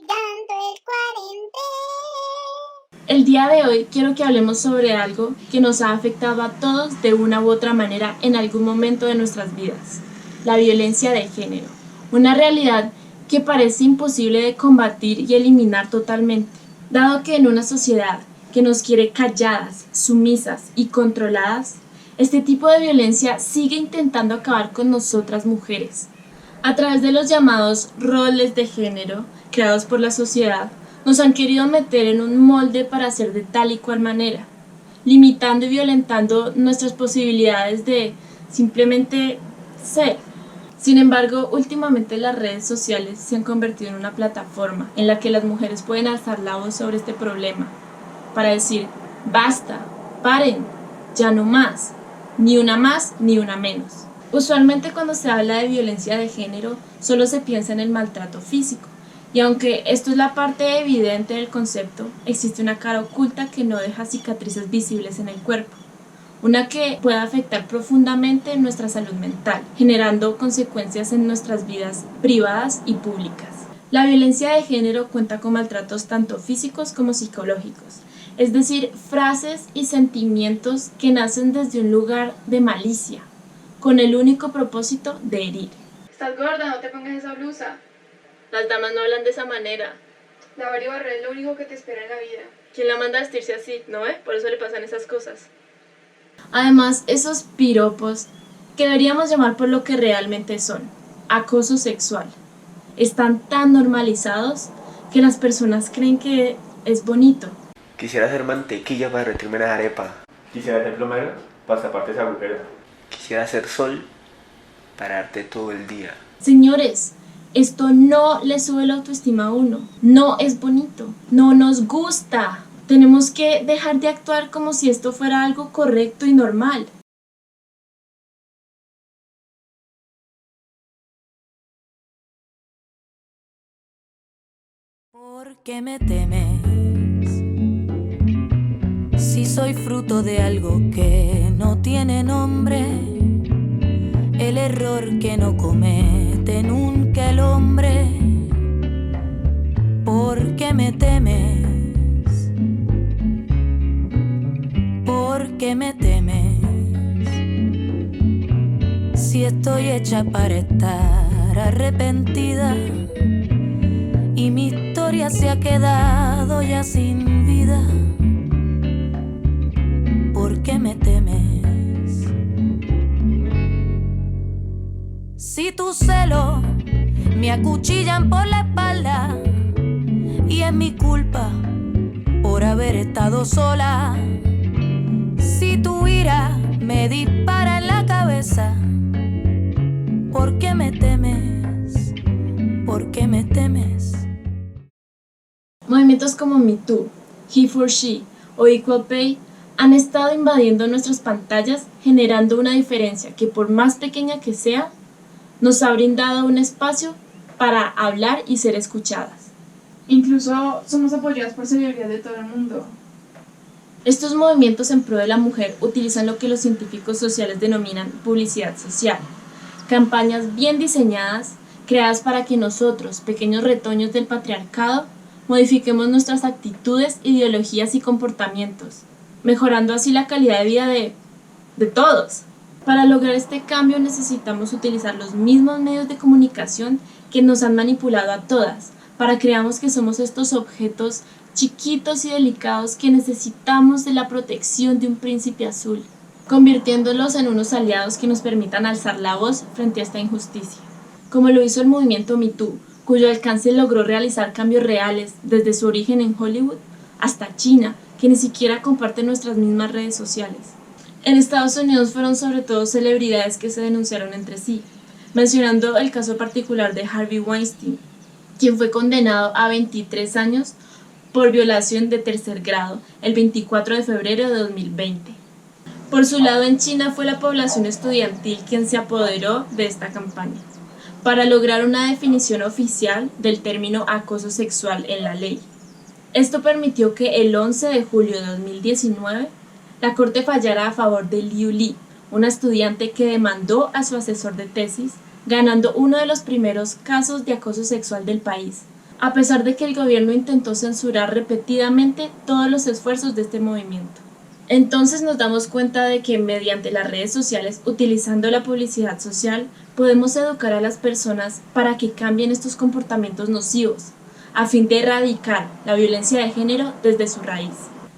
dando el 40. El día de hoy quiero que hablemos sobre algo que nos ha afectado a todos de una u otra manera en algún momento de nuestras vidas: la violencia de género, una realidad que parece imposible de combatir y eliminar totalmente, dado que en una sociedad que nos quiere calladas, sumisas y controladas, este tipo de violencia sigue intentando acabar con nosotras mujeres. A través de los llamados roles de género creados por la sociedad, nos han querido meter en un molde para ser de tal y cual manera, limitando y violentando nuestras posibilidades de simplemente ser. Sin embargo, últimamente las redes sociales se han convertido en una plataforma en la que las mujeres pueden alzar la voz sobre este problema, para decir: basta, paren, ya no más, ni una más ni una menos. Usualmente cuando se habla de violencia de género, solo se piensa en el maltrato físico, y aunque esto es la parte evidente del concepto, existe una cara oculta que no deja cicatrices visibles en el cuerpo, una que puede afectar profundamente nuestra salud mental, generando consecuencias en nuestras vidas privadas y públicas. La violencia de género cuenta con maltratos tanto físicos como psicológicos, es decir, frases y sentimientos que nacen desde un lugar de malicia, con el único propósito de herir. Estás gorda, no te pongas esa blusa. Las damas no hablan de esa manera. Lavar y barrer es lo único que te espera en la vida. ¿Quién la manda a vestirse así? ¿No ve? Por eso le pasan esas cosas. Además, esos piropos, que deberíamos llamar por lo que realmente son: acoso sexual, están tan normalizados que las personas creen que es bonito. Quisiera hacer mantequilla para derretirme las arepas. Quisiera ser plomero para taparte esa agujera. Quisiera hacer sol para darte todo el día. Señores, esto no le sube la autoestima a uno, no es bonito, no nos gusta. Tenemos que dejar de actuar como si esto fuera algo correcto y normal. ¿Por qué me temes? Si soy fruto de algo que no tiene nombre, el error que no comete nunca el hombre. ¿Por qué me temes? ¿Por qué me temes? Si estoy hecha para estar arrepentida y mi historia se ha quedado ya sin vida. ¿Por qué me temes? Si tus celos me acuchillan por la espalda y es mi culpa por haber estado sola, si tu ira me dispara en la cabeza, ¿por qué me temes? ¿Por qué me temes? Movimientos como Me Too, He for She o Equal Pay han estado invadiendo nuestras pantallas, generando una diferencia que, por más pequeña que sea, nos ha brindado un espacio para hablar y ser escuchadas. Incluso somos apoyadas por celebridades de todo el mundo. Estos movimientos en pro de la mujer utilizan lo que los científicos sociales denominan publicidad social, campañas bien diseñadas, creadas para que nosotros, pequeños retoños del patriarcado, modifiquemos nuestras actitudes, ideologías y comportamientos, mejorando así la calidad de vida de todos. Para lograr este cambio necesitamos utilizar los mismos medios de comunicación que nos han manipulado a todas, para que creamos que somos estos objetos chiquitos y delicados que necesitamos de la protección de un príncipe azul, convirtiéndolos en unos aliados que nos permitan alzar la voz frente a esta injusticia, como lo hizo el movimiento Me Too, cuyo alcance logró realizar cambios reales desde su origen en Hollywood hasta China, que ni siquiera comparte nuestras mismas redes sociales. En Estados Unidos fueron sobre todo celebridades que se denunciaron entre sí, mencionando el caso particular de Harvey Weinstein, quien fue condenado a 23 años por violación de tercer grado el 24 de febrero de 2020. Por su lado, en China fue la población estudiantil quien se apoderó de esta campaña, para lograr una definición oficial del término acoso sexual en la ley. Esto permitió que el 11 de julio de 2019 la Corte fallara a favor de Liu Li, una estudiante que demandó a su asesor de tesis, ganando uno de los primeros casos de acoso sexual del país, a pesar de que el gobierno intentó censurar repetidamente todos los esfuerzos de este movimiento. Entonces nos damos cuenta de que mediante las redes sociales, utilizando la publicidad social, podemos educar a las personas para que cambien estos comportamientos nocivos, a fin de erradicar la violencia de género desde su raíz.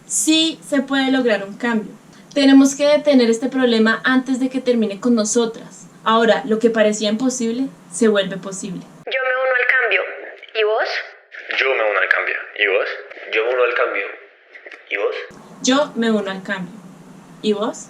Sí se puede lograr un cambio. Tenemos que detener este problema antes de que termine con nosotras. Ahora, lo que parecía imposible, se vuelve posible. Yo me uno al cambio. ¿Y vos? Yo me uno al cambio. ¿Y vos? Yo me uno al cambio. ¿Y vos? Yo me uno al cambio. ¿Y vos?